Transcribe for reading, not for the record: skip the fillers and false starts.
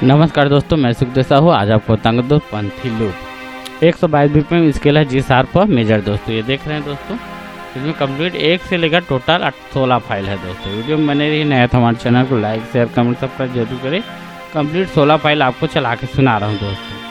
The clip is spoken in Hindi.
नमस्कार दोस्तों, मैं सुखदेव साहू। आज आपको बताऊंगा दोस्तों पंथी लूप 122 बीपीएम स्केल है, जी शार्प मेजर। दोस्तों ये देख रहे हैं दोस्तों, इसमें कंप्लीट 1 से लेकर टोटल 16 फाइल है। दोस्तों वीडियो में बने रही, नया था हमारे चैनल को लाइक शेयर कमेंट सब्सक्राइब जरूर करें। कंप्लीट 16 फाइल आपको चला के सुना रहा हूँ दोस्तों।